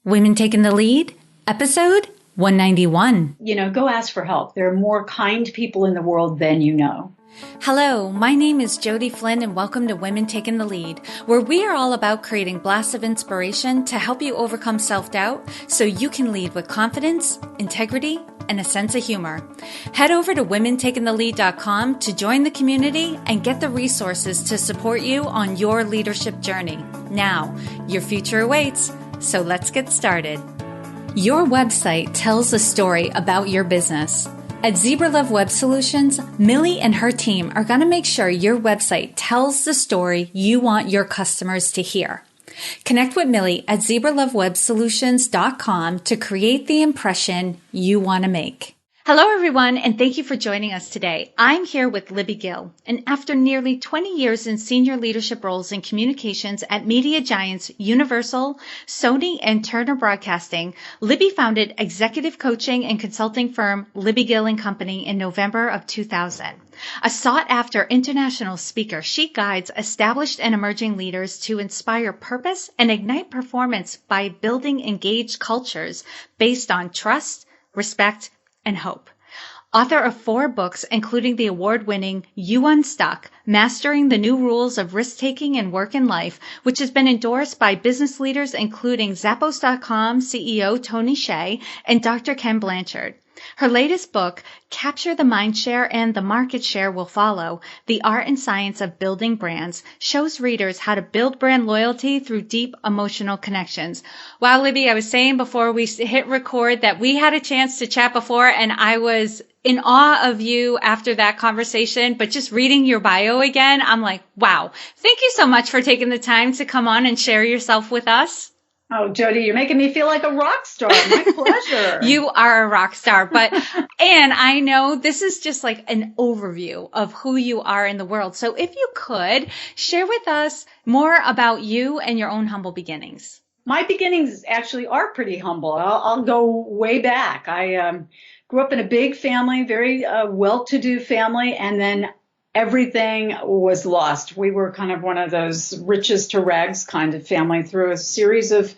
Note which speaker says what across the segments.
Speaker 1: Women Taking the Lead, episode 191.
Speaker 2: Go ask for help. There are more kind people in the world than you know.
Speaker 1: Hello, my name is Jody Flynn and welcome to Women Taking the Lead, where we are all about creating blasts of inspiration to help you overcome self-doubt so you can lead with confidence, integrity, and a sense of humor. Head over to womentakingthelead.com to join the community and get the resources to support you on your leadership journey. Now, your future awaits, so let's get started. Your website tells a story about your business. At Zebra Love Web Solutions, Millie and her team are going to make sure your website tells the story you want your customers to hear. Connect with Millie at zebralovewebsolutions.com to create the impression you want to make. Hello, everyone, and thank you for joining us today. I'm here with Libby Gill, and after nearly 20 years in senior leadership roles in communications at media giants Universal, Sony, and Turner Broadcasting, Libby founded executive coaching and consulting firm Libby Gill Company in November of 2000. A sought-after international speaker, she guides established and emerging leaders to inspire purpose and ignite performance by building engaged cultures based on trust, respect, and hope. Author of 4 books, including the award-winning You Unstuck, Mastering the New Rules of Risk-Taking in Work and Life, which has been endorsed by business leaders including Zappos.com CEO Tony Hsieh and Dr. Ken Blanchard. Her latest book, Capture the Mindshare and the Market Share Will Follow, The Art and Science of Building Brands, shows readers how to build brand loyalty through deep emotional connections. Wow, Libby, I was saying before we hit record that we had a chance to chat before, and I was in awe of you after that conversation, but just reading your bio again, I'm like, wow, thank you so much for taking the time to come on and share yourself with us.
Speaker 2: Oh, Jody, you're making me feel like a rock star. My pleasure.
Speaker 1: You are a rock star, and I know this is just like an overview of who you are in the world. So if you could share with us more about you and your own humble beginnings.
Speaker 2: My beginnings actually are pretty humble. I'll go way back. I grew up in a big family, very well-to-do family, and then everything was lost. We were kind of one of those riches to rags kind of family through a series of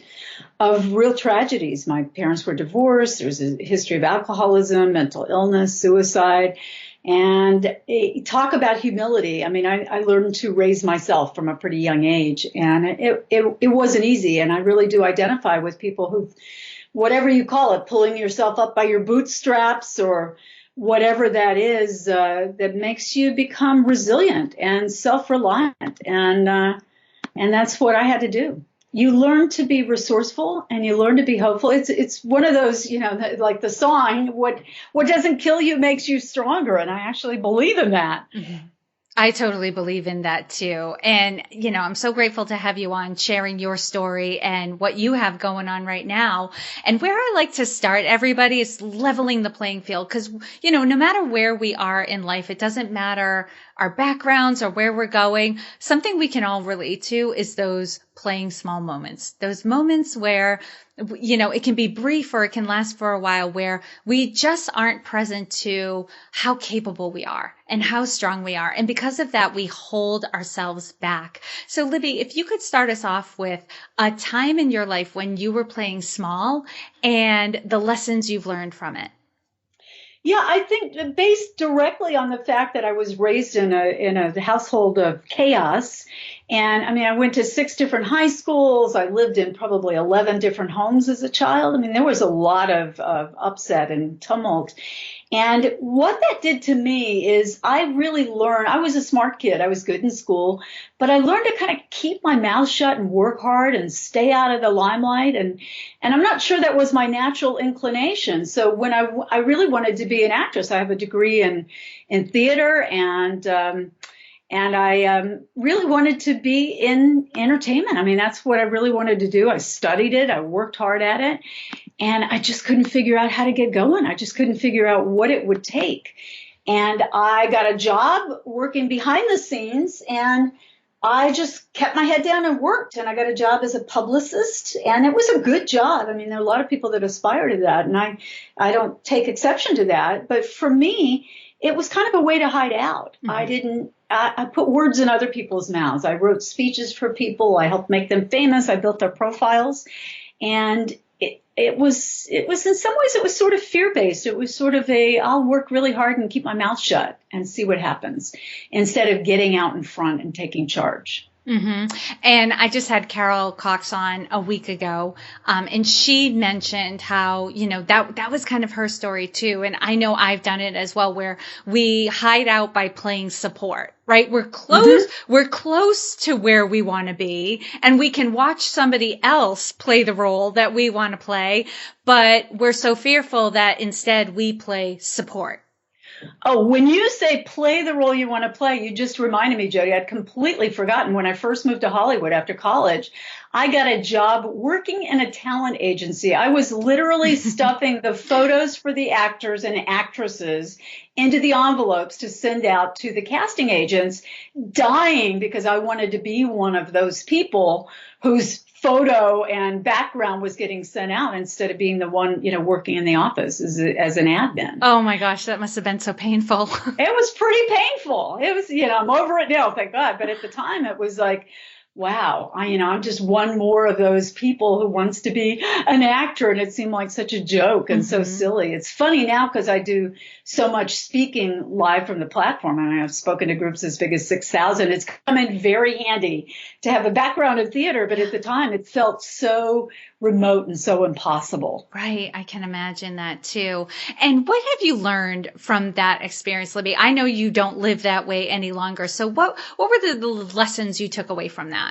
Speaker 2: real tragedies. My parents were divorced. There was a history of alcoholism, mental illness, suicide. And talk about humility. I mean, I learned to raise myself from a pretty young age, and it wasn't easy. And I really do identify with people who, whatever you call it, pulling yourself up by your bootstraps or whatever that is, that makes you become resilient and self-reliant. And that's what I had to do. You learn to be resourceful and you learn to be hopeful. It's one of those, like the song, what doesn't kill you makes you stronger. And I actually believe in that.
Speaker 1: Mm-hmm. I totally believe in that too. And, I'm so grateful to have you on sharing your story and what you have going on right now. And where I like to start everybody is leveling the playing field. Cause, no matter where we are in life, it doesn't matter our backgrounds or where we're going. Something we can all relate to is those playing small moments, those moments where, it can be brief or it can last for a while where we just aren't present to how capable we are and how strong we are. And because of that, we hold ourselves back. So Libby, if you could start us off with a time in your life when you were playing small and the lessons you've learned from it.
Speaker 2: Yeah, I think based directly on the fact that I was raised in a household of chaos. And I mean, I went to 6 different high schools. I lived in probably 11 different homes as a child. I mean, there was a lot of upset and tumult. And what that did to me is I really learned, I was a smart kid. I was good in school, but I learned to kind of keep my mouth shut and work hard and stay out of the limelight. And I'm not sure that was my natural inclination. So when I really wanted to be an actress, I have a degree in theater and I really wanted to be in entertainment. I mean, that's what I really wanted to do. I studied it. I worked hard at it. And I just couldn't figure out how to get going. I just couldn't figure out what it would take. And I got a job working behind the scenes, and I just kept my head down and worked. And I got a job as a publicist, and it was a good job. I mean, there are a lot of people that aspire to that, and I don't take exception to that. But for me, it was kind of a way to hide out. Mm-hmm. I put words in other people's mouths. I wrote speeches for people. I helped make them famous. I built their profiles. And it was in some ways, it was sort of fear-based. It was sort of I'll work really hard and keep my mouth shut and see what happens, instead of getting out in front and taking charge.
Speaker 1: Mm-hmm. And I just had Carol Cox on a week ago, and she mentioned how, that was kind of her story too. And I know I've done it as well, where we hide out by playing support, right? We're close to where we want to be, and we can watch somebody else play the role that we want to play, but we're so fearful that instead we play support.
Speaker 2: Oh, when you say play the role you want to play, you just reminded me, Jody. I'd completely forgotten. When I first moved to Hollywood after college, I got a job working in a talent agency. I was literally stuffing the photos for the actors and actresses into the envelopes to send out to the casting agents, dying because I wanted to be one of those people whose photo and background was getting sent out instead of being the one, working in the office as an admin.
Speaker 1: Oh my gosh, that must have been so painful.
Speaker 2: It was pretty painful. It was, I'm over it now, thank God. But at the time it was like, wow, I'm just one more of those people who wants to be an actor. And it seemed like such a joke and so silly. It's funny now because I do so much speaking live from the platform. And I've spoken to groups as big as 6,000. It's come in very handy to have a background in theater. But at the time, it felt so remote and so impossible.
Speaker 1: Right. I can imagine that too. And what have you learned from that experience, Libby? I know you don't live that way any longer. So what were the lessons you took away from that?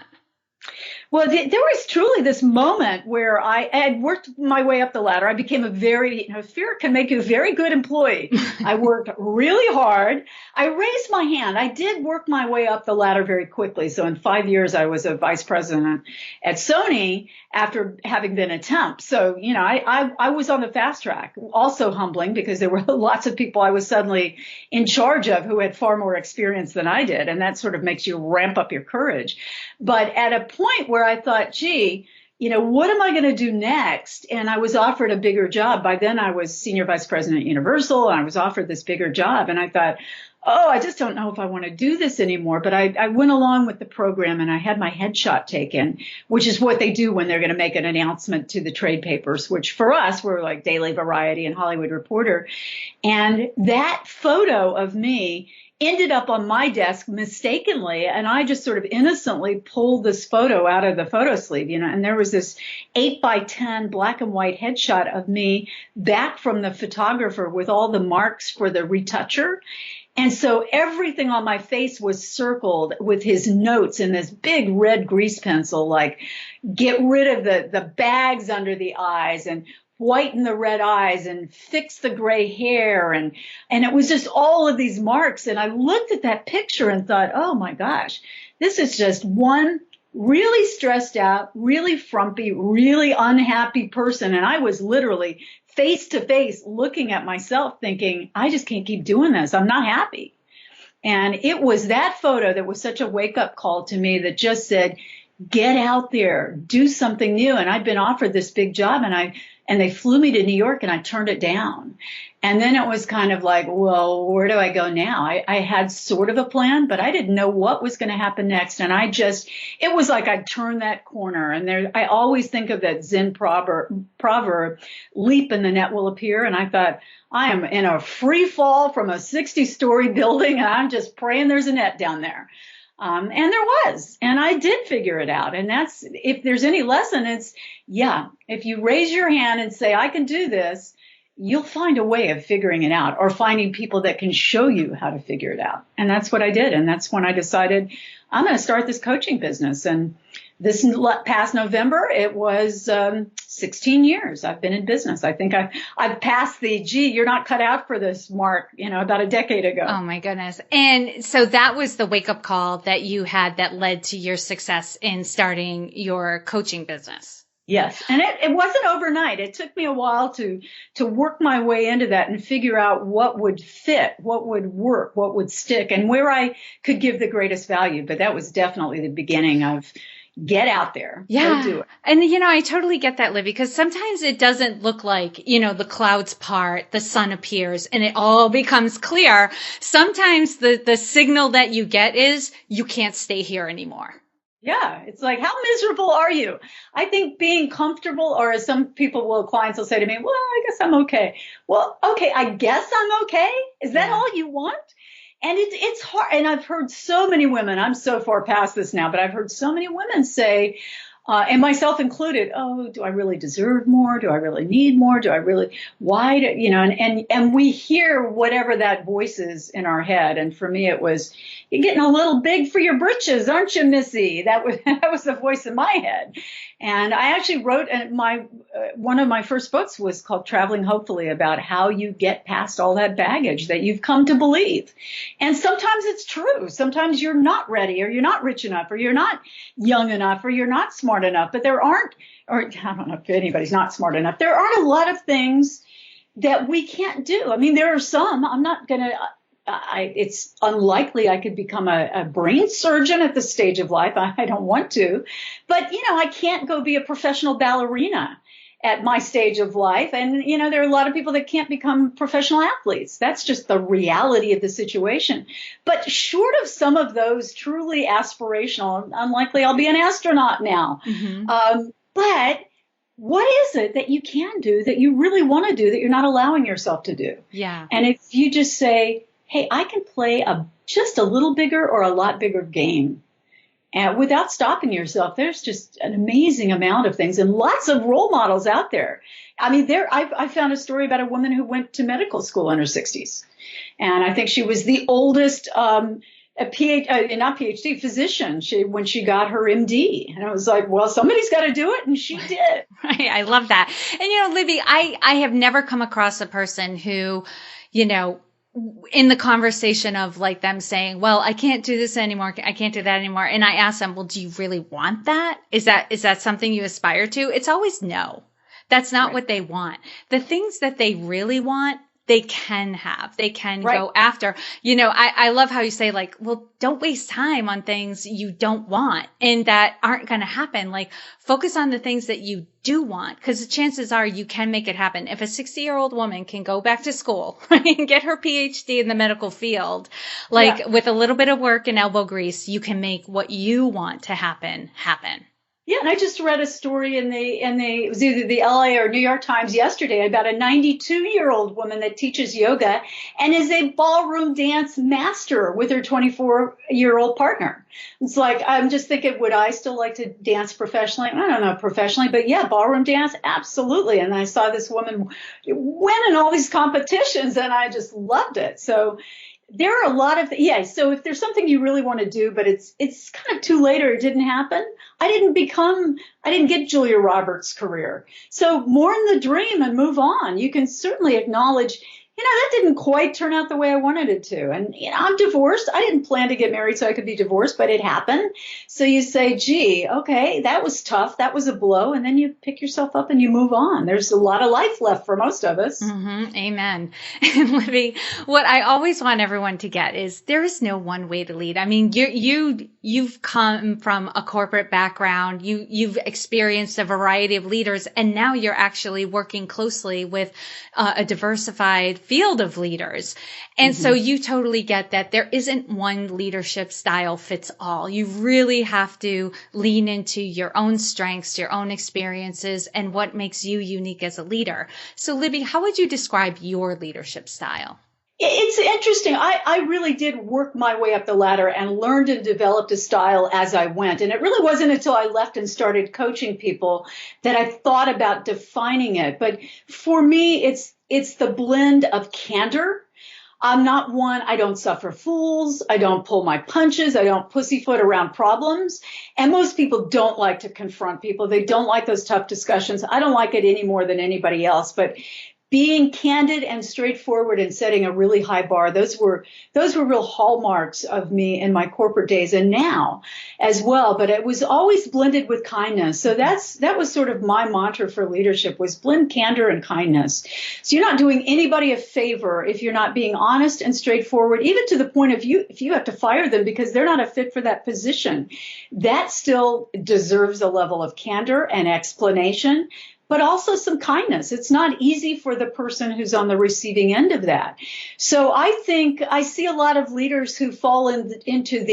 Speaker 2: Well, there was truly this moment where I had worked my way up the ladder. I became fear can make you a very good employee. I worked really hard. I raised my hand. I did work my way up the ladder very quickly. So in 5 years, I was a vice president at Sony after having been a temp. So, I was on the fast track. Also humbling because there were lots of people I was suddenly in charge of who had far more experience than I did. And that sort of makes you ramp up your courage. But at a point where I thought, gee, what am I going to do next? And I was offered a bigger job. By then I was senior vice president at Universal, and I was offered this bigger job. And I thought, I just don't know if I want to do this anymore. But I went along with the program, and I had my headshot taken, which is what they do when they're going to make an announcement to the trade papers, which for us were like Daily Variety and Hollywood Reporter. And that photo of me ended up on my desk mistakenly, and I just sort of innocently pulled this photo out of the photo sleeve, and there was this 8x10 black and white headshot of me back from the photographer with all the marks for the retoucher. And so everything on my face was circled with his notes in this big red grease pencil, like get rid of the bags under the eyes and whiten the red eyes and fix the gray hair. And it was just all of these marks. And I looked at that picture and thought, oh my gosh, this is just one really stressed out, really frumpy, really unhappy person. And I was literally face to face looking at myself thinking, I just can't keep doing this. I'm not happy. And it was that photo that was such a wake up call to me that just said, get out there, do something new. And I'd been offered this big job, and they flew me to New York, and I turned it down. And then it was kind of like, well, where do I go now? I had sort of a plan, but I didn't know what was going to happen next. And it was like I'd turned that corner. And I always think of that Zen proverb, leap and the net will appear. And I thought, I am in a free fall from a 60-story building, and I'm just praying there's a net down there. And there was, and I did figure it out. And that's, if there's any lesson, it's, if you raise your hand and say, I can do this, you'll find a way of figuring it out, or finding people that can show you how to figure it out. And that's what I did. And that's when I decided I'm going to start this coaching business. And this past November, it was 16 years I've been in business. I think I've passed the, you're not cut out for this mark, about a decade ago.
Speaker 1: Oh my goodness. And so that was the wake up call that you had that led to your success in starting your coaching business.
Speaker 2: Yes. And it wasn't overnight. It took me a while to work my way into that and figure out what would fit, what would work, what would stick, and where I could give the greatest value. But that was definitely the beginning of get out there.
Speaker 1: Yeah.
Speaker 2: Go do it.
Speaker 1: And, I totally get that, Libby, because sometimes it doesn't look like, the clouds part, the sun appears, and it all becomes clear. Sometimes the signal that you get is you can't stay here anymore.
Speaker 2: Yeah, it's like, how miserable are you? I think being comfortable, or as some clients will say to me, well, I guess I'm okay. Well, okay, I guess I'm okay. Is that
Speaker 1: Yeah.
Speaker 2: all you want? And it's hard. And I've heard so many women, I'm so far past this now, but I've heard so many women say, and myself included, oh, do I really deserve more? Do I really need more? Do I really, why do, and we hear whatever that voice is in our head. And for me, it was, you're getting a little big for your britches, aren't you, Missy? That was the voice in my head. And I actually wrote one of my first books was called Traveling Hopefully, about how you get past all that baggage that you've come to believe. And sometimes it's true. Sometimes you're not ready, or you're not rich enough, or you're not young enough, or you're not smart enough. But there aren't, or I don't know if anybody's not smart enough. There aren't a lot of things that we can't do. I mean, there are some. I'm not going to. It's unlikely I could become a brain surgeon at this stage of life. I don't want to, but I can't go be a professional ballerina at my stage of life. And, there are a lot of people that can't become professional athletes. That's just the reality of the situation. But short of some of those truly aspirational, unlikely I'll be an astronaut now. Mm-hmm. But what is it that you can do, that you really want to do, that you're not allowing yourself to do?
Speaker 1: Yeah.
Speaker 2: And if you just say, hey, I can play just a little bigger or a lot bigger game. And without stopping yourself, there's just an amazing amount of things and lots of role models out there. I mean, I found a story about a woman who went to medical school in her 60s. And I think she was the oldest physician when she got her MD. And I was like, well, somebody's got to do it. And she did.
Speaker 1: Right. I love that. And, Libby, I have never come across a person who, in the conversation of like them saying, well, I can't do this anymore. I can't do that anymore. And I ask them, well, do you really want that? Is that something you aspire to? It's always no. That's not what they want. The things that they really want, they can have, they can go after. I love how you say like, well, don't waste time on things you don't want and that aren't going to happen. Like focus on the things that you do want, because the chances are you can make it happen. If a 60-year-old woman can go back to school and get her PhD in the medical field, with a little bit of work and elbow grease, you can make what you want to happen.
Speaker 2: Yeah, and I just read a story it was either the LA or New York Times yesterday about a 92-year-old woman that teaches yoga and is a ballroom dance master with her 24-year-old partner. It's like, I'm just thinking, would I still like to dance professionally? I don't know professionally, but yeah, ballroom dance, absolutely. And I saw this woman win in all these competitions and I just loved it. So there are a lot of, so if there's something you really want to do, but it's kind of too late or it didn't happen, I didn't get Julia Roberts' career. So mourn the dream and move on. You can certainly acknowledge, that didn't quite turn out the way I wanted it to. And, I'm divorced. I didn't plan to get married so I could be divorced, but it happened. So you say, gee, okay, that was tough. That was a blow. And then you pick yourself up and you move on. There's a lot of life left for most of us.
Speaker 1: Mm-hmm. Amen. And Libby, what I always want everyone to get is there is no one way to lead. I mean, you've come from a corporate background. You've experienced a variety of leaders, and now you're actually working closely with a diversified field of leaders. And so you totally get that there isn't one leadership style fits all. You really have to lean into your own strengths, your own experiences, and what makes you unique as a leader. So Libby, how would you describe your leadership style?
Speaker 2: It's interesting. I really did work my way up the ladder and learned and developed a style as I went. And it really wasn't until I left and started coaching people that I thought about defining it. But for me, it's the blend of candor. I'm not one, I don't suffer fools. I don't pull my punches. I don't pussyfoot around problems. And most people don't like to confront people. They don't like those tough discussions. I don't like it any more than anybody else. But being candid and straightforward and setting a really high bar, those were real hallmarks of me in my corporate days and now as well. But it was always blended with kindness. So that was sort of my mantra for leadership, was blend candor and kindness. So you're not doing anybody a favor if you're not being honest and straightforward, even to the point of if you have to fire them because they're not a fit for that position. That still deserves a level of candor and explanation. but also some kindness. It's not easy for the person who's on the receiving end of that. So I think I see a lot of leaders who fall into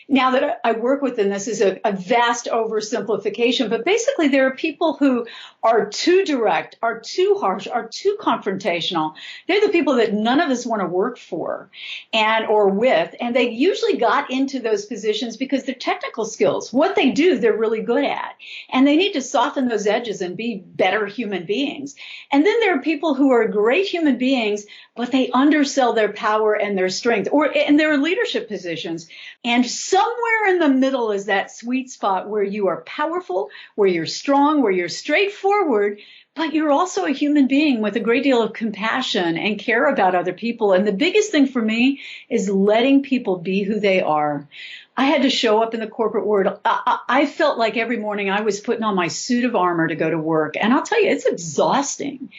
Speaker 2: now that I work with them, this is a vast oversimplification, but basically there are people who are too direct, are too harsh, are too confrontational. They're the people that none of us want to work for or with. And they usually got into those positions because their technical skills, what they do, they're really good at. And they need to soften those edges and be better human beings. And then there are people who are great human beings, but they undersell their power and their strength, and their leadership positions. And somewhere in the middle is that sweet spot where you are powerful, where you're strong, where you're straightforward, but you're also a human being with a great deal of compassion and care about other people. And the biggest thing for me is letting people be who they are. I had to show up in the corporate world. I felt like every morning I was putting on my suit of armor to go to work. And I'll tell you, it's exhausting.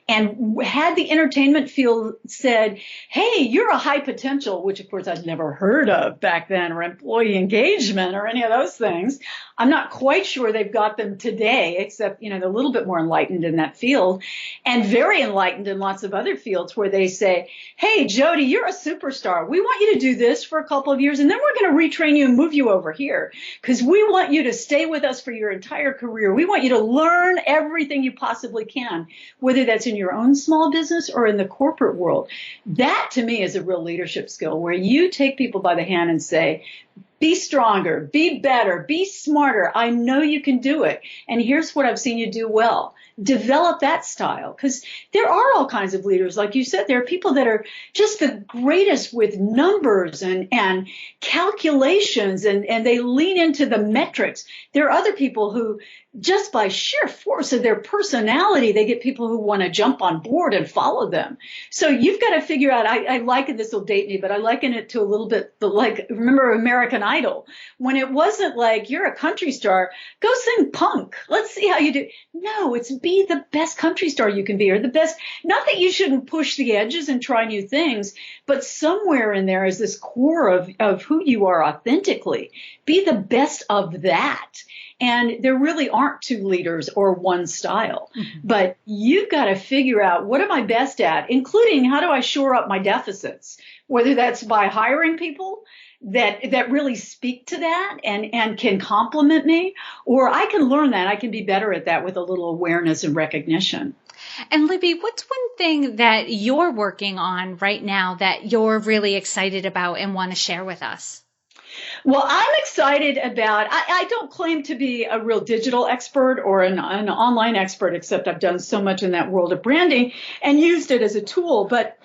Speaker 2: And had the entertainment field said, hey, you're a high potential, which of course I'd never heard of back then, or employee engagement or any of those things. I'm not quite sure they've got them today, except, they're a little bit more enlightened in that field and very enlightened in lots of other fields where they say, hey, Jody, you're a superstar. We want you to do this for a couple of years, and then we're going to retrain you and move you over here because we want you to stay with us for your entire career. We want you to learn everything you possibly can, whether that's in your own small business or in the corporate world. That to me is a real leadership skill where you take people by the hand and say, be stronger, be better, be smarter. I know you can do it. And here's what I've seen you do well. Develop that style, because there are all kinds of leaders. Like you said, there are people that are just the greatest with numbers and calculations, and they lean into the metrics. There are other people who, just by sheer force of their personality, they get people who want to jump on board and follow them. So you've got to figure out, I liken, this will date me, but I liken it to a little bit like, remember American Idol? When it wasn't like, you're a country star, go sing punk. Let's see how you do. No, it's be the best country star you can be, or the best. Not that you shouldn't push the edges and try new things, but somewhere in there is this core of who you are authentically. Be the best of that. And there really aren't two leaders or one style, but you've got to figure out, what am I best at, including how do I shore up my deficits, whether that's by hiring people that really speak to that and can compliment me, or I can learn that. I can be better at that with a little awareness and recognition.
Speaker 1: And Libby, what's one thing that you're working on right now that you're really excited about and want to share with us?
Speaker 2: Well, I'm excited about, I don't claim to be a real digital expert or an online expert, except I've done so much in that world of branding and used it as a tool. But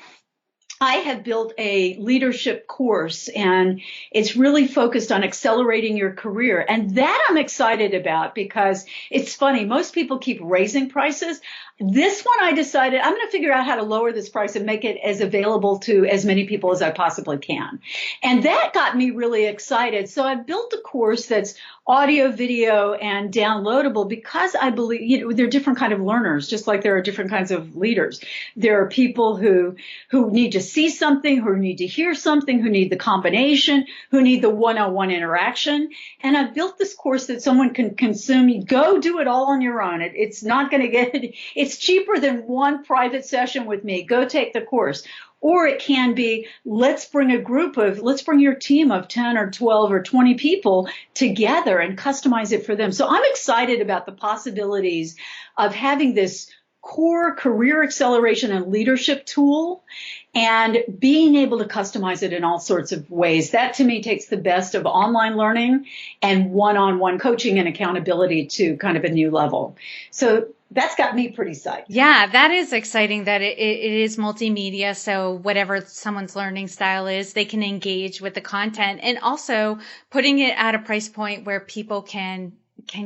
Speaker 2: I have built a leadership course, and it's really focused on accelerating your career. And that I'm excited about because it's funny. Most people keep raising prices. This one, I decided I'm going to figure out how to lower this price and make it as available to as many people as I possibly can. And that got me really excited. So I built a course that's audio, video, and downloadable because I believe, there are different kind of learners, just like there are different kinds of leaders. There are people who need to see something, who need to hear something, who need the combination, who need the one-on-one interaction. And I've built this course that someone can consume. Go do it all on your own. It's not going to it's cheaper than one private session with me. Go take the course. Or it can be, let's bring your team of 10 or 12 or 20 people together and customize it for them. So I'm excited about the possibilities of having this core career acceleration and leadership tool and being able to customize it in all sorts of ways. That to me takes the best of online learning and one-on-one coaching and accountability to kind of a new level. So that's got me pretty psyched.
Speaker 1: Yeah, that is exciting that it is multimedia. So whatever someone's learning style is, they can engage with the content, and also putting it at a price point where people can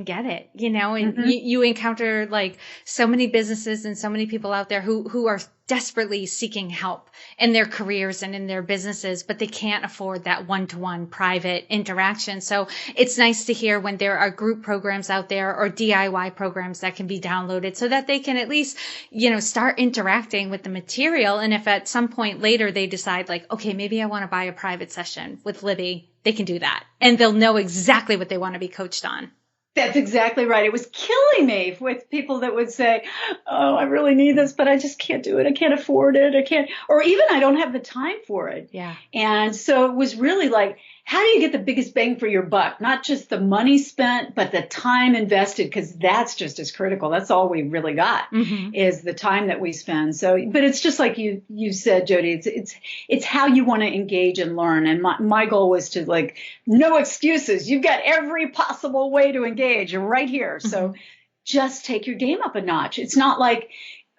Speaker 1: get it, and you encounter like so many businesses and so many people out there who are desperately seeking help in their careers and in their businesses, but they can't afford that one-to-one private interaction. So it's nice to hear when there are group programs out there or DIY programs that can be downloaded so that they can at least, start interacting with the material. And if at some point later they decide like, okay, maybe I want to buy a private session with Libby, they can do that and they'll know exactly what they want to be coached on.
Speaker 2: That's exactly right. It was killing me with people that would say, oh, I really need this, but I just can't do it. I can't afford it. I can't, or even I don't have the time for it.
Speaker 1: Yeah.
Speaker 2: And so it was really like, how do you get the biggest bang for your buck? Not just the money spent, but the time invested, because that's just as critical. That's all we really got is the time that we spend. So, but it's just like you said, Jody, it's how you want to engage and learn. And my goal was to like, no excuses. You've got every possible way to engage. You're right here. So just take your game up a notch. It's not like,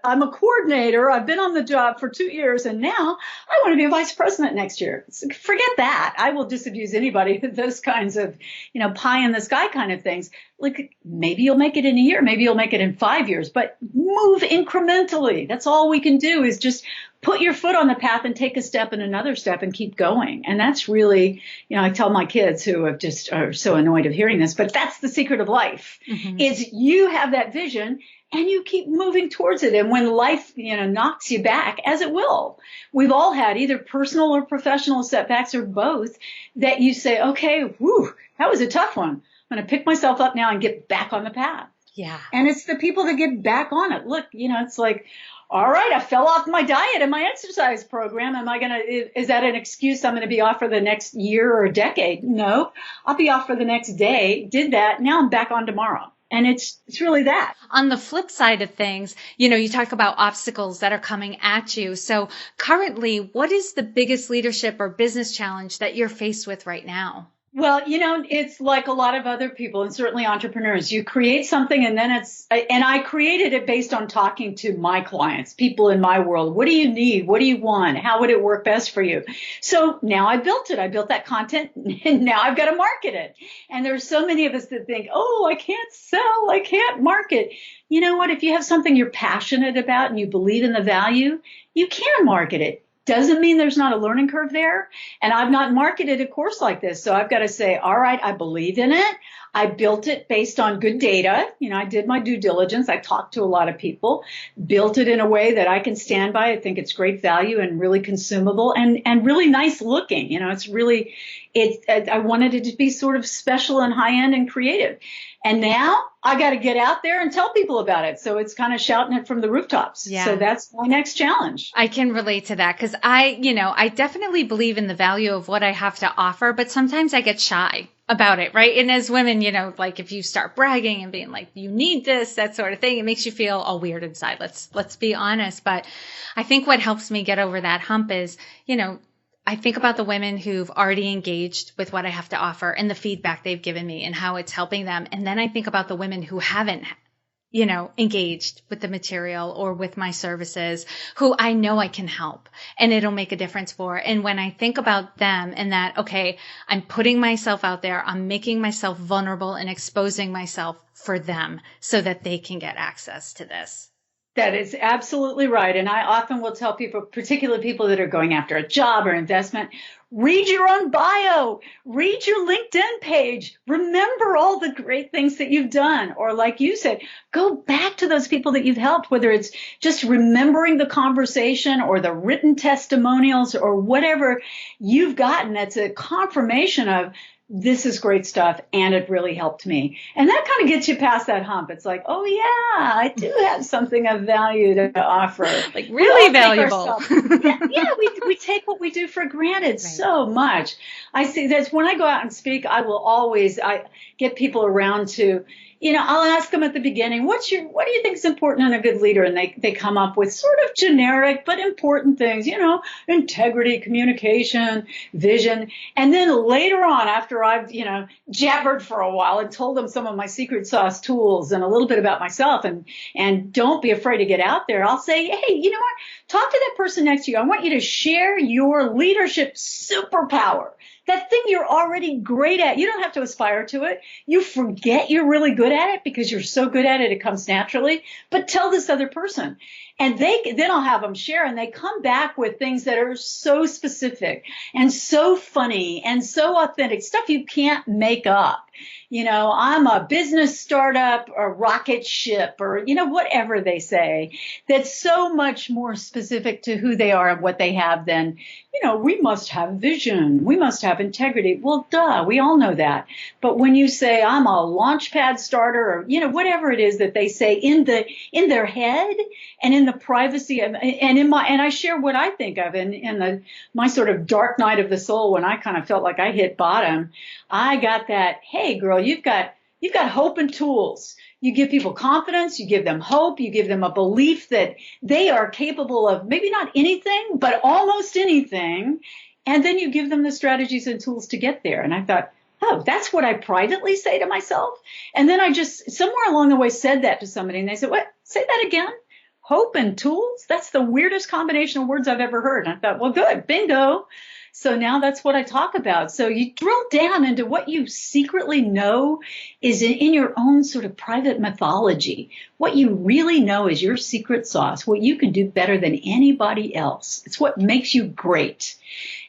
Speaker 2: I'm a coordinator. I've been on the job for 2 years, and now I want to be a vice president next year. Forget that. I will disabuse anybody with those kinds of, pie in the sky kind of things. Like maybe you'll make it in a year, maybe you'll make it in 5 years, but move incrementally. That's all we can do is just put your foot on the path and take a step and another step and keep going. And that's really, I tell my kids who are so annoyed of hearing this, but that's the secret of life is you have that vision and you keep moving towards it. And when life, knocks you back, as it will, we've all had either personal or professional setbacks or both, that you say, okay, whew, that was a tough one. I'm going to pick myself up now and get back on the path.
Speaker 1: Yeah.
Speaker 2: And it's the people that get back on it. Look, it's like, all right, I fell off my diet and my exercise program. Is that an excuse? I'm going to be off for the next year or a decade? No, I'll be off for the next day. Did that. Now I'm back on tomorrow. And it's really that.
Speaker 1: On the flip side of things, you talk about obstacles that are coming at you. So currently, what is the biggest leadership or business challenge that you're faced with right now?
Speaker 2: Well, it's like a lot of other people and certainly entrepreneurs. You create something and then and I created it based on talking to my clients, people in my world. What do you need? What do you want? How would it work best for you? So now I built it. I built that content and now I've got to market it. And there's so many of us that think, oh, I can't sell. I can't market. You know what? If you have something you're passionate about and you believe in the value, you can market it. Doesn't mean there's not a learning curve there. And I've not marketed a course like this. So I've got to say, all right, I believe in it. I built it based on good data. I did my due diligence. I talked to a lot of people, built it in a way that I can stand by. I think it's great value and really consumable and really nice looking. It's really, I wanted it to be sort of special and high end and creative. And now I got to get out there and tell people about it. So it's kind of shouting it from the rooftops.
Speaker 1: Yeah.
Speaker 2: So that's my next challenge.
Speaker 1: I can relate to that because I definitely believe in the value of what I have to offer, but sometimes I get shy about it, right? And as women, like if you start bragging and being like, you need this, that sort of thing, it makes you feel all weird inside. Let's be honest. But I think what helps me get over that hump is, I think about the women who've already engaged with what I have to offer and the feedback they've given me and how it's helping them. And then I think about the women who haven't, engaged with the material or with my services, who I know I can help and it'll make a difference for. And when I think about them and that, okay, I'm putting myself out there, I'm making myself vulnerable and exposing myself for them so that they can get access to this.
Speaker 2: That is absolutely right. And I often will tell people, particularly people that are going after a job or investment, read your own bio, read your LinkedIn page, remember all the great things that you've done. Or like you said, go back to those people that you've helped, whether it's just remembering the conversation or the written testimonials or whatever you've gotten. That's a confirmation of, this is great stuff, and it really helped me. And that kind of gets you past that hump. It's like, oh, yeah, I do have something of value to offer.
Speaker 1: Like really valuable.
Speaker 2: We take what we do for granted so much. I see that's when I go out and speak, I get people around to, I'll ask them at the beginning, what do you think is important in a good leader? And they come up with sort of generic but important things, integrity, communication, vision. And then later on, after I've, jabbered for a while and told them some of my secret sauce tools and a little bit about myself and don't be afraid to get out there, I'll say, hey, you know what? Talk to that person next to you. I want you to share your leadership superpower. That thing you're already great at. You don't have to aspire to it. You forget you're really good at it because you're so good at it, it comes naturally. But tell this other person. And then I'll have them share, and they come back with things that are so specific and so funny and so authentic, stuff you can't make up. I'm a business startup or rocket ship or, whatever they say, that's so much more specific to who they are and what they have than, we must have vision. We must have integrity. Well, duh, we all know that. But when you say I'm a launchpad starter or, whatever it is that they say in their head and in the privacy of, and I share what I think of in my sort of dark night of the soul when I kind of felt like I hit bottom. I got that, hey girl, you've got hope and tools. You give people confidence, you give them hope, you give them a belief that they are capable of maybe not anything, but almost anything. And then you give them the strategies and tools to get there. And I thought, oh, that's what I privately say to myself. And then I just somewhere along the way said that to somebody and they said, what? Say that again? Hope and tools? That's the weirdest combination of words I've ever heard. And I thought, well, good, bingo. So now that's what I talk about. So you drill down into what you secretly know is in your own sort of private mythology. What you really know is your secret sauce, what you can do better than anybody else. It's what makes you great.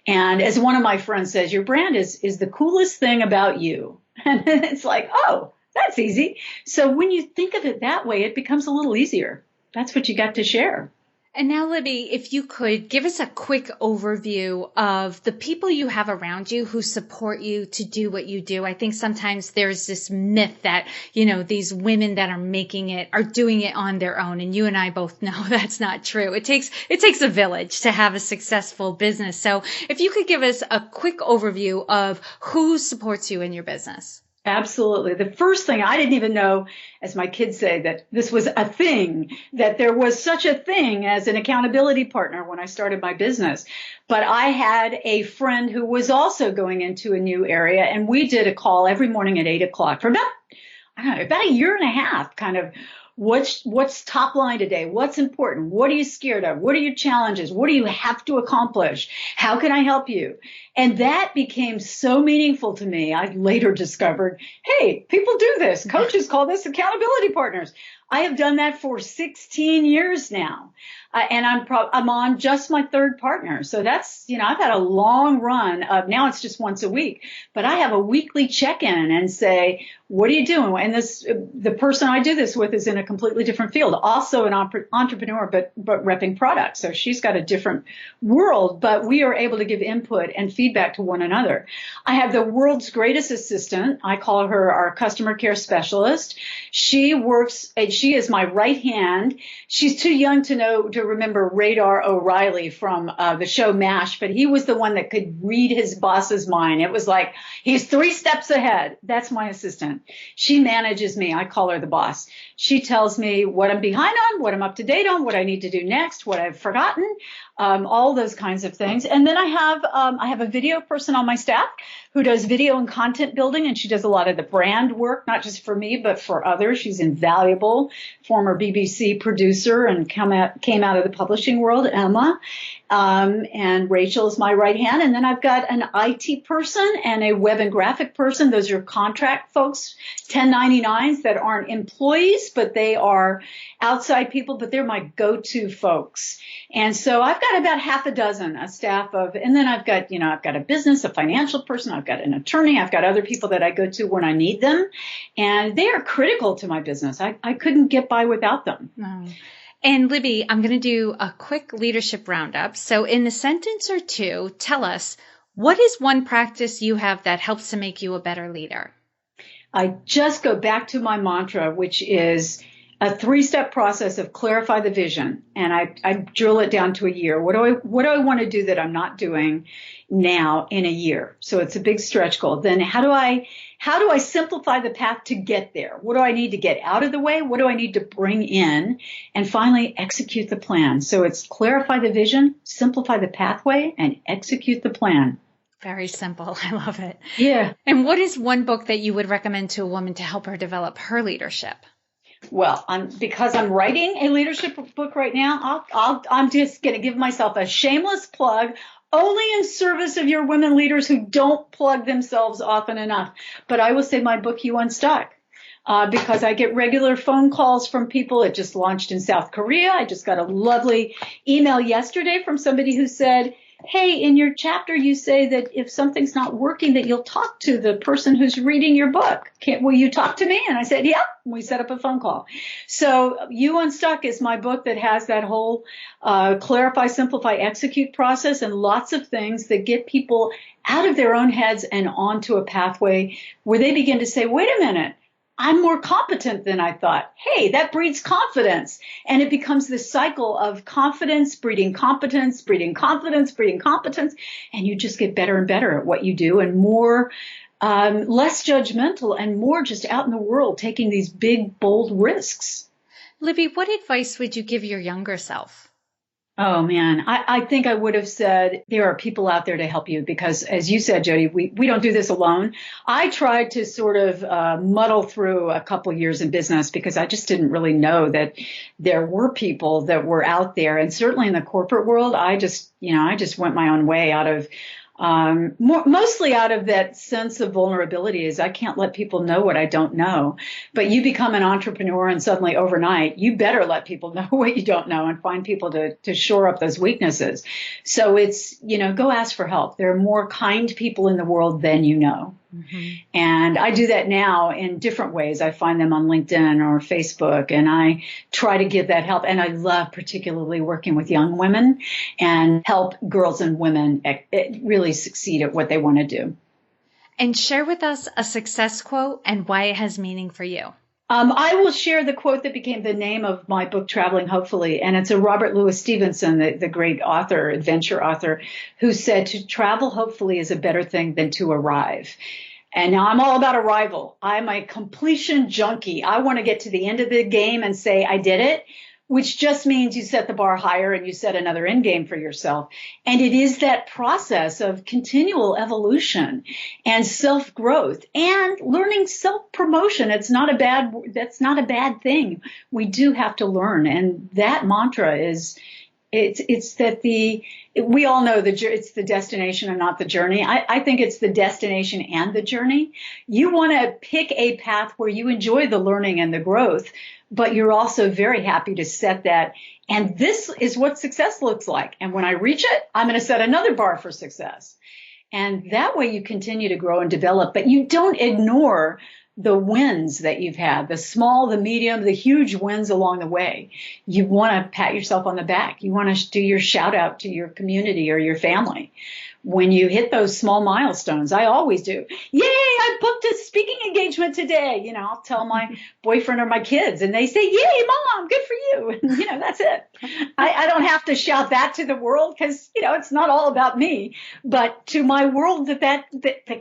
Speaker 2: And as one of my friends says, your brand is the coolest thing about you. And it's like, oh, that's easy. So when you think of it that way, it becomes a little easier. That's what you got to share.
Speaker 1: And now, Libby, if you could give us a quick overview of the people you have around you who support you to do what you do. I think sometimes there's this myth that, these women that are making it are doing it on their own. And you and I both know that's not true. It takes a village to have a successful business. So if you could give us a quick overview of who supports you in your business.
Speaker 2: Absolutely. The first thing, I didn't even know, as my kids say, that this was a thing, that there was such a thing as an accountability partner when I started my business. But I had a friend who was also going into a new area, and we did a call every morning at 8 o'clock for about a year and a half, kind of what's top line today? What's important? What are you scared of? What are your challenges? What do you have to accomplish? How can I help you? And that became so meaningful to me. I later discovered, hey, people do this. Coaches call this accountability partners. I have done that for 16 years now. And I'm on just my third partner. So that's, I've had a long run of, now it's just once a week, but I have a weekly check-in and say, what are you doing? And the person I do this with is in a completely different field, also an entrepreneur, but repping products. So she's got a different world, but we are able to give input and feedback to one another. I have the world's greatest assistant. I call her our customer care specialist. She is my right hand. She's too young to remember Radar O'Reilly from the show MASH, but he was the one that could read his boss's mind. It was like, he's 3 steps ahead. That's my assistant. She manages me. I call her the boss. She tells me what I'm behind on, what I'm up to date on, what I need to do next, what I've forgotten, all those kinds of things. And then I have a video person on my staff who does video and content building, and she does a lot of the brand work, not just for me, but for others. She's invaluable, former BBC producer and came out of the publishing world, Emma. And Rachel is my right hand. And then I've got an IT person and a web and graphic person. Those are contract folks, 1099s that aren't employees, but they are outside people, but they're my go-to folks. And so I've got about half a dozen, a staff of, and then I've got a business, a financial person, I've got an attorney, I've got other people that I go to when I need them. And they are critical to my business. I couldn't get by without them.
Speaker 1: No. And Libby, I'm going to do a quick leadership roundup. So in a sentence or two, tell us, what is one practice you have that helps to make you a better leader?
Speaker 2: I just go back to my mantra, which is a 3-step process of clarify the vision. And I drill it down to a year. What do I want to do that I'm not doing now in a year? So it's a big stretch goal. Then how do I simplify the path to get there? What do I need to get out of the way? What do I need to bring in? And finally, execute the plan. So it's clarify the vision, simplify the pathway, and execute the plan.
Speaker 1: Very simple. I love it.
Speaker 2: Yeah.
Speaker 1: And what is one book that you would recommend to a woman to help her develop her leadership?
Speaker 2: Well, because I'm writing a leadership book right now, I'm just going to give myself a shameless plug, only in service of your women leaders who don't plug themselves often enough. But I will say my book, You Unstuck, because I get regular phone calls from people. It just launched in South Korea. I just got a lovely email yesterday from somebody who said, hey, in your chapter, you say that if something's not working, that you'll talk to the person who's reading your book. Will you talk to me? And I said, yep. We set up a phone call. So You Unstuck is my book that has that whole clarify, simplify, execute process and lots of things that get people out of their own heads and onto a pathway where they begin to say, wait a minute. I'm more competent than I thought. Hey, that breeds confidence. And it becomes this cycle of confidence, breeding competence, breeding confidence, breeding competence. And you just get better and better at what you do and more, less judgmental and more just out in the world taking these big, bold risks.
Speaker 1: Libby, what advice would you give your younger self?
Speaker 2: Oh, man, I think I would have said there are people out there to help you because, as you said, Jody, we don't do this alone. I tried to sort of muddle through a couple years in business because I just didn't really know that there were people that were out there. And certainly in the corporate world, I just went my own way out of mostly out of that sense of vulnerability is I can't let people know what I don't know. But you become an entrepreneur and suddenly overnight, you better let people know what you don't know and find people to shore up those weaknesses. So it's, go ask for help. There are more kind people in the world than you know. Mm-hmm. And I do that now in different ways. I find them on LinkedIn or Facebook, and I try to give that help. And I love particularly working with young women and help girls and women really succeed at what they want to do.
Speaker 1: And share with us a success quote and why it has meaning for you.
Speaker 2: I will share the quote that became the name of my book, Traveling Hopefully, and it's a Robert Louis Stevenson, the great author, adventure author, who said to travel hopefully is a better thing than to arrive. And now I'm all about arrival. I'm a completion junkie. I want to get to the end of the game and say, I did it, which just means you set the bar higher and you set another end game for yourself. And it is that process of continual evolution and self-growth and learning self-promotion. That's not a bad thing. We do have to learn. And that mantra is, it's that we all know it's the destination and not the journey. I think it's the destination and the journey. You want to pick a path where you enjoy the learning and the growth, but you're also very happy to set that. And this is what success looks like. And when I reach it, I'm going to set another bar for success. And that way you continue to grow and develop, but you don't ignore the wins that you've had, the small, the medium, the huge wins along the way. You want to pat yourself on the back. You want to do your shout out to your community or your family. When you hit those small milestones, I always do. Yay, I booked a speaking engagement today. I'll tell my boyfriend or my kids and they say, yay, Mom, good for you. And, that's it. I don't have to shout that to the world because, it's not all about me. But to my world that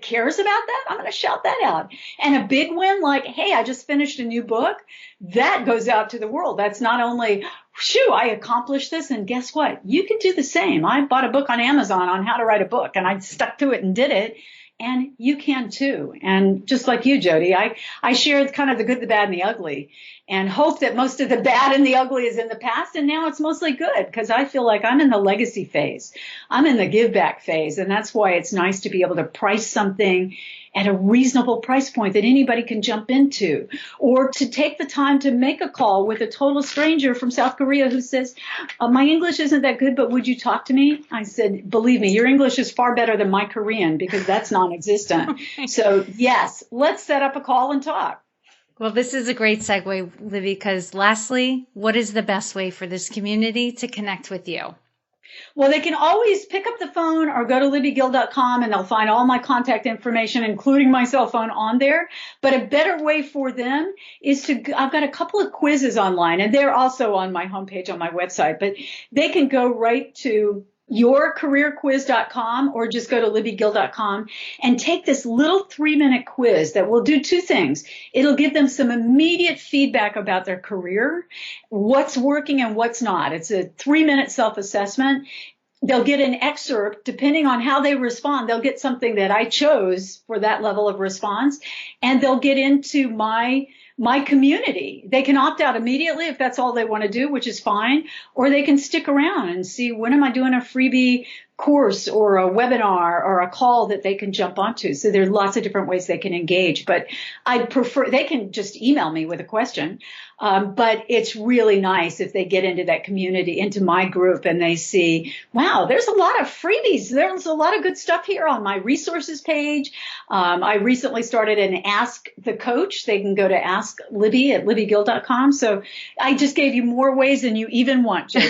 Speaker 2: cares about that, I'm going to shout that out. And a big win like, hey, I just finished a new book, that goes out to the world. That's not only, shoo, I accomplished this. And guess what? You can do the same. I bought a book on Amazon on how to write a book and I stuck to it and did it. And you can too. And just like you, Jody, I shared kind of the good, the bad, and the ugly and hope that most of the bad and the ugly is in the past. And now it's mostly good because I feel like I'm in the legacy phase. I'm in the give back phase. And that's why it's nice to be able to price something at a reasonable price point that anybody can jump into, or to take the time to make a call with a total stranger from South Korea who says, my English isn't that good, but would you talk to me? I said, believe me, your English is far better than my Korean because that's non-existent. So yes, let's set up a call and talk.
Speaker 1: Well, this is a great segue, Libby, because lastly, what is the best way for this community to connect with you?
Speaker 2: Well, they can always pick up the phone or go to LibbyGill.com and they'll find all my contact information, including my cell phone on there. But a better way for them is I've got a couple of quizzes online and they're also on my homepage on my website, but they can go right to yourcareerquiz.com or just go to LibbyGill.com and take this little 3-minute quiz that will do two things. It'll give them some immediate feedback about their career, what's working and what's not. It's a 3-minute self-assessment. They'll get an excerpt, depending on how they respond, they'll get something that I chose for that level of response, and they'll get into my community. They can opt out immediately if that's all they want to do, which is fine, or they can stick around and see when am I doing a freebie course or a webinar or a call that they can jump onto. So there are lots of different ways they can engage, but I prefer, they can just email me with a question. But it's really nice if they get into that community, into my group, and they see, wow, there's a lot of freebies. There's a lot of good stuff here on my resources page. I recently started an Ask the Coach. They can go to Ask Libby at LibbyGill.com. So I just gave you more ways than you even want, Jody.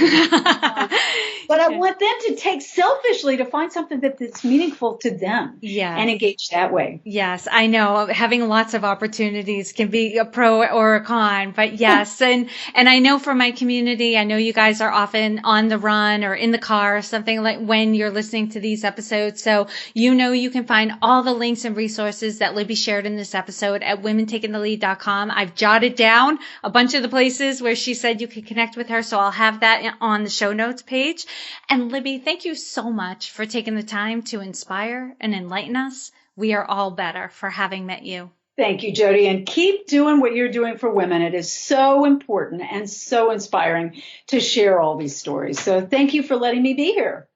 Speaker 2: But I want them to take selfishly to find something that's meaningful to them and engage that way.
Speaker 1: Yes, I know having lots of opportunities can be a pro or a con, but yes. And I know for my community, I know you guys are often on the run or in the car or something like when you're listening to these episodes. So you know you can find all the links and resources that Libby shared in this episode at womentakingthelEad.com. I've jotted down a bunch of the places where she said you could connect with her, so I'll have that on the show notes page. And Libby, thank you so much for taking the time to inspire and enlighten us. We are all better for having met you.
Speaker 2: Thank you, Jody. And keep doing what you're doing for women. It is so important and so inspiring to share all these stories. So thank you for letting me be here.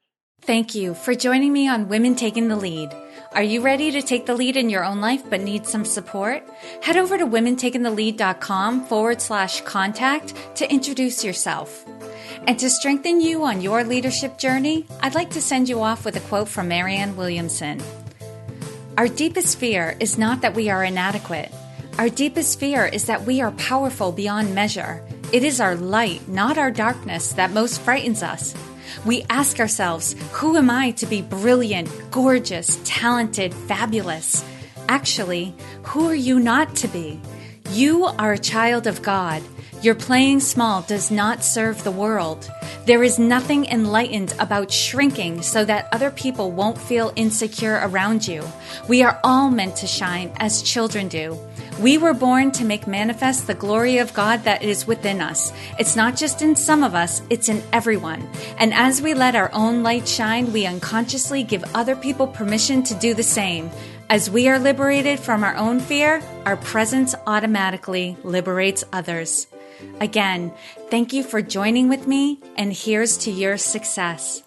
Speaker 1: Thank you for joining me on Women Taking the Lead. Are you ready to take the lead in your own life but need some support? Head over to womentakingthelead.com/contact to introduce yourself. And to strengthen you on your leadership journey, I'd like to send you off with a quote from Marianne Williamson. Our deepest fear is not that we are inadequate. Our deepest fear is that we are powerful beyond measure. It is our light, not our darkness, that most frightens us. We ask ourselves, who am I to be brilliant, gorgeous, talented, fabulous? Actually, who are you not to be? You are a child of God. Your playing small does not serve the world. There is nothing enlightened about shrinking so that other people won't feel insecure around you. We are all meant to shine as children do. We were born to make manifest the glory of God that is within us. It's not just in some of us, it's in everyone. And as we let our own light shine, we unconsciously give other people permission to do the same. As we are liberated from our own fear, our presence automatically liberates others. Again, thank you for joining with me, and here's to your success.